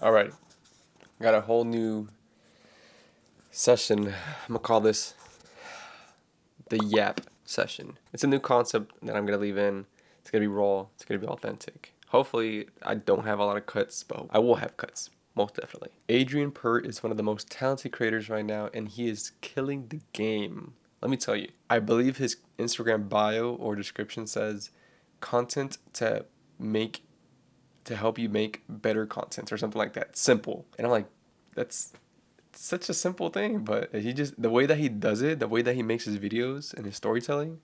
Alright, got a whole new session. I'm gonna call this the Yap session. It's a new concept that I'm gonna leave in. It's gonna be raw, it's gonna be authentic. Hopefully, I don't have a lot of cuts, but I will have cuts, most definitely. Adrian Pert is one of the most talented creators right now, and he is killing the game. Let me tell you, I believe his Instagram bio or description says content make to help you make better content or something like that. Simple. And I'm like, that's such a simple thing, but he just the way that he does it, the way that he makes his videos and his storytelling,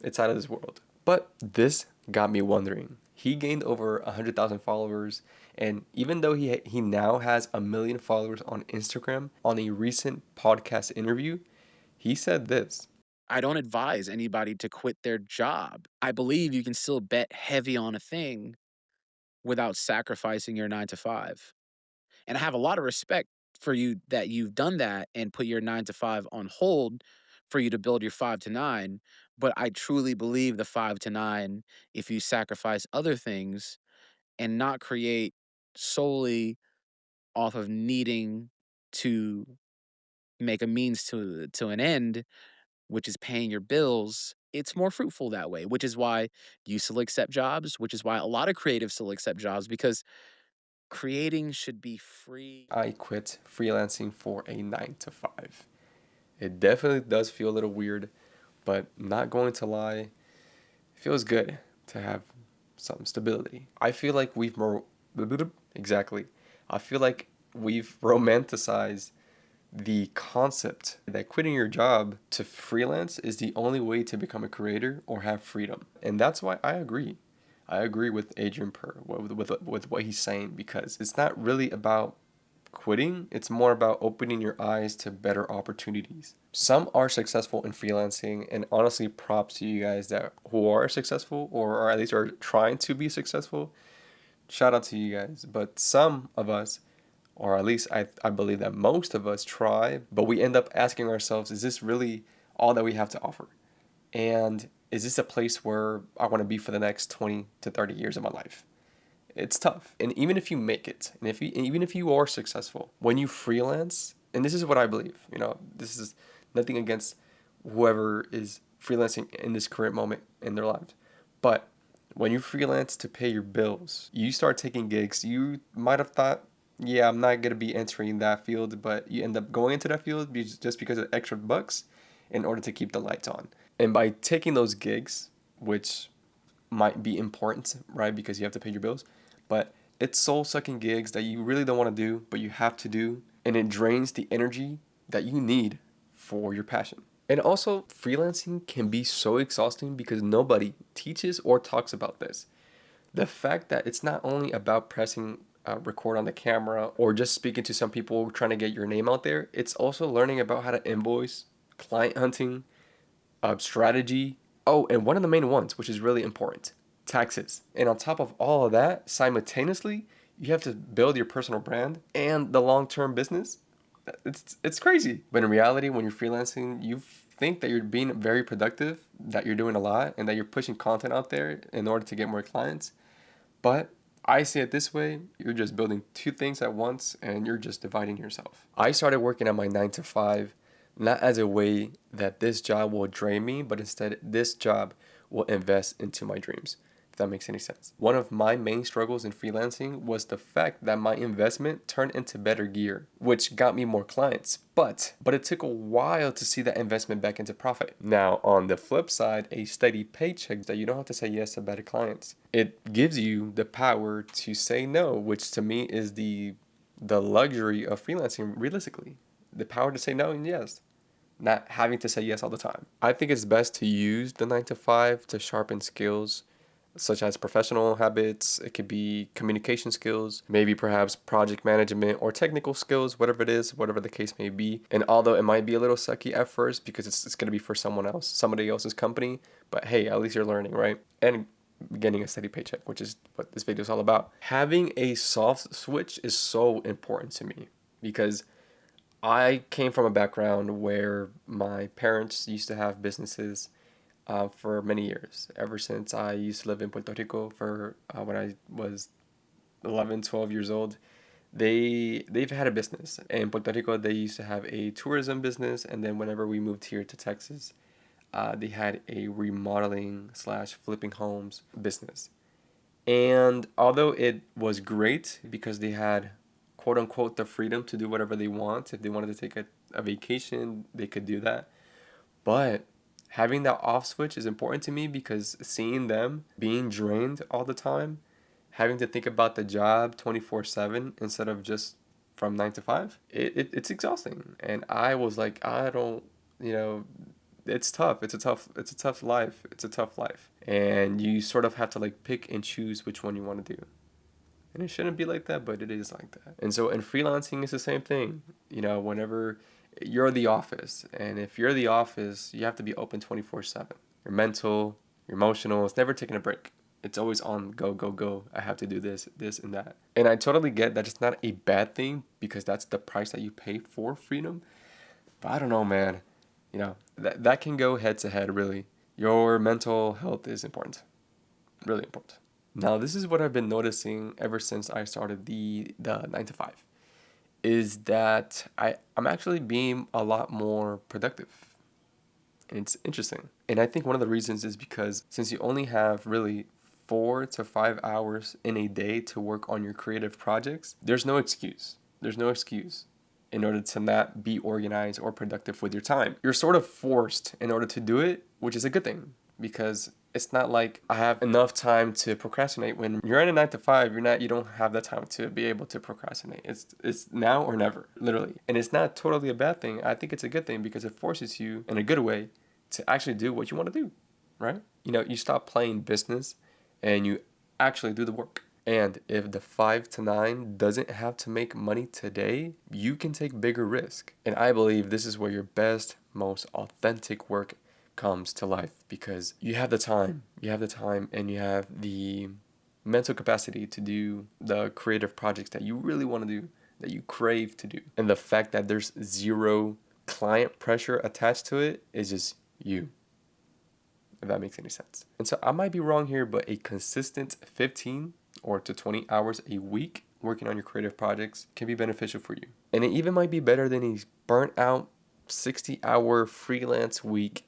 it's out of this world. But this got me wondering. He gained over 100,000 followers, and even though he now has 1 million followers on Instagram, on a recent podcast interview, he said this. I don't advise anybody to quit their job. I believe you can still bet heavy on a thing without sacrificing your 9 to 5. And I have a lot of respect for you that you've done that and put your 9 to 5 on hold for you to build your 5 to 9. But I truly believe the 5 to 9, if you sacrifice other things and not create solely off of needing to make a means to an end, which is paying your bills, it's more fruitful that way, which is why you still accept jobs, which is why a lot of creatives still accept jobs, because creating should be free. I quit freelancing for a 9 to 5. It definitely does feel a little weird, but not going to lie, it feels good to have some stability. I feel like exactly. I feel like we've romanticized the concept that quitting your job to freelance is the only way to become a creator or have freedom. And that's why I agree. I agree with Adrian Purr with what he's saying, because it's not really about quitting, it's more about opening your eyes to better opportunities. Some are successful in freelancing, and honestly, props to you guys that who are successful or at least are trying to be successful. Shout out to you guys. But some of us, or at least I believe that most of us try, but we end up asking ourselves, is this really all that we have to offer? And is this a place where I want to be for the next 20 to 30 years of my life? It's tough. And even if you make it, and even if you are successful, when you freelance, and this is what I believe, this is nothing against whoever is freelancing in this current moment in their lives. But when you freelance to pay your bills, you start taking gigs. You might have thought, yeah, I'm not going to be entering that field, but you end up going into that field just because of extra bucks in order to keep the lights on. And by taking those gigs, which might be important, right? Because you have to pay your bills, but it's soul sucking gigs that you really don't want to do, but you have to do, and it drains the energy that you need for your passion. And also, freelancing can be so exhausting because nobody teaches or talks about this. The fact that it's not only about pressing record on the camera or just speaking to some people trying to get your name out there, it's also learning about how to invoice, client hunting, strategy. Oh, and one of the main ones, which is really important, taxes. And on top of all of that, simultaneously, you have to build your personal brand and the long-term business. It's crazy. But in reality, when you're freelancing, you think that you're being very productive, that you're doing a lot, and that you're pushing content out there in order to get more clients. But I say it this way, you're just building two things at once and you're just dividing yourself. I started working at my 9 to 5 not as a way that this job will drain me, but instead this job will invest into my dreams, if that makes any sense. One of my main struggles in freelancing was the fact that my investment turned into better gear, which got me more clients, but it took a while to see that investment back into profit. Now, on the flip side, a steady paycheck that you don't have to say yes to better clients. It gives you the power to say no, which to me is the luxury of freelancing realistically. The power to say no and yes, not having to say yes all the time. I think it's best to use the 9 to 5 to sharpen skills such as professional habits. It could be communication skills, maybe perhaps project management or technical skills, whatever it is, whatever the case may be. And although it might be a little sucky at first because it's going to be for someone else, somebody else's company, but hey, at least you're learning, right? And getting a steady paycheck, which is what this video is all about. Having a soft switch is so important to me because I came from a background where my parents used to have businesses for many years. Ever since I used to live in Puerto Rico for when I was 11, 12 years old, they've had a business. In Puerto Rico, they used to have a tourism business, and then whenever we moved here to Texas, they had a remodeling slash flipping homes business. And although it was great because they had quote unquote the freedom to do whatever they want, if they wanted to take a vacation, they could do that. But having that off switch is important to me because seeing them being drained all the time, having to think about the job 24/7 instead of just from 9 to 5, it's exhausting. And I was like, I don't, you know, it's tough. It's a tough life. It's a tough life. And you sort of have to like pick and choose which one you want to do. And it shouldn't be like that, but it is like that. And so in freelancing, it's the same thing. Whenever you're the office, and if you're the office, you have to be open 24/7. Your mental, your emotional, it's never taking a break. It's always on go, go, go. I have to do this, this, and that. And I totally get that it's not a bad thing because that's the price that you pay for freedom. But I don't know, man. That can go head to head, really. Your mental health is important, really important. Now, this is what I've been noticing ever since I started the 9 to 5 is that I'm actually being a lot more productive. And it's interesting. And I think one of the reasons is because since you only have really 4 to 5 hours in a day to work on your creative projects, there's no excuse. There's no excuse in order to not be organized or productive with your time. You're sort of forced in order to do it, which is a good thing because it's not like I have enough time to procrastinate. When you're in a 9 to 5, you don't have the time to be able to procrastinate. It's now or never, literally. And it's not totally a bad thing. I think it's a good thing because it forces you in a good way to actually do what you want to do, right? You stop playing business and you actually do the work. And if the 5 to 9 doesn't have to make money today, you can take bigger risk. And I believe this is where your best, most authentic work comes to life because you have the time, and you have the mental capacity to do the creative projects that you really want to do, that you crave to do. And the fact that there's zero client pressure attached to it is just you, if that makes any sense. And so I might be wrong here, but a consistent 15 or to 20 hours a week working on your creative projects can be beneficial for you. And it even might be better than a burnt out 60-hour freelance week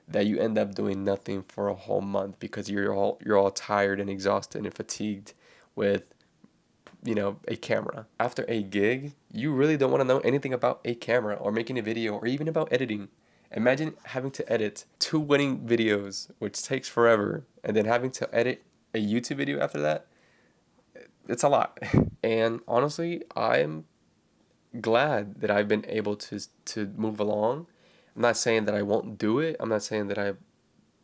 that you end up doing nothing for a whole month because you're all tired and exhausted and fatigued with a camera. After a gig, you really don't want to know anything about a camera or making a video or even about editing. Imagine having to edit 2 wedding videos, which takes forever, and then having to edit a YouTube video after that. It's a lot. And honestly, I'm glad that I've been able to move along. I'm not saying that I won't do it. I'm not saying that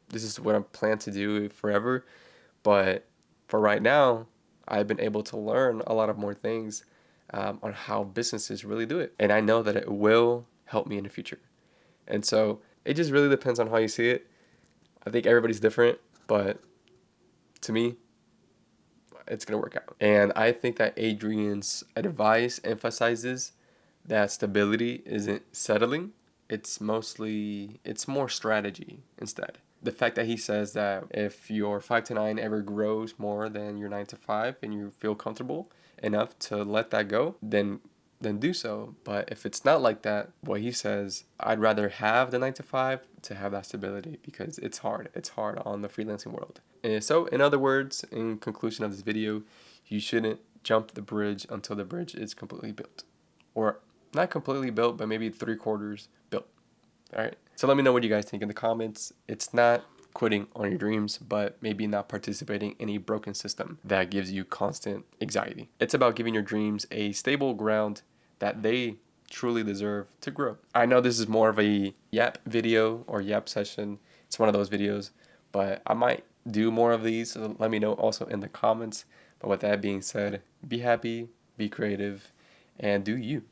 this is what I plan to do forever. But for right now, I've been able to learn a lot of more things on how businesses really do it. And I know that it will help me in the future. And so it just really depends on how you see it. I think everybody's different, but to me, it's going to work out. And I think that Adrian's advice emphasizes that stability isn't settling. It's more strategy instead. The fact that he says that if your 5 to 9 ever grows more than your 9 to 5 and you feel comfortable enough to let that go, then do so. But if it's not like that, what he says, I'd rather have the 9 to 5 to have that stability because it's hard. It's hard on the freelancing world. And so, in other words, in conclusion of this video, you shouldn't jump the bridge until the bridge is completely built. Or not completely built, but maybe 3/4 built. All right. So let me know what you guys think in the comments. It's not quitting on your dreams, but maybe not participating in a broken system that gives you constant anxiety. It's about giving your dreams a stable ground that they truly deserve to grow. I know this is more of a yap video or yap session. It's one of those videos, but I might do more of these. So let me know also in the comments. But with that being said, be happy, be creative, and do you.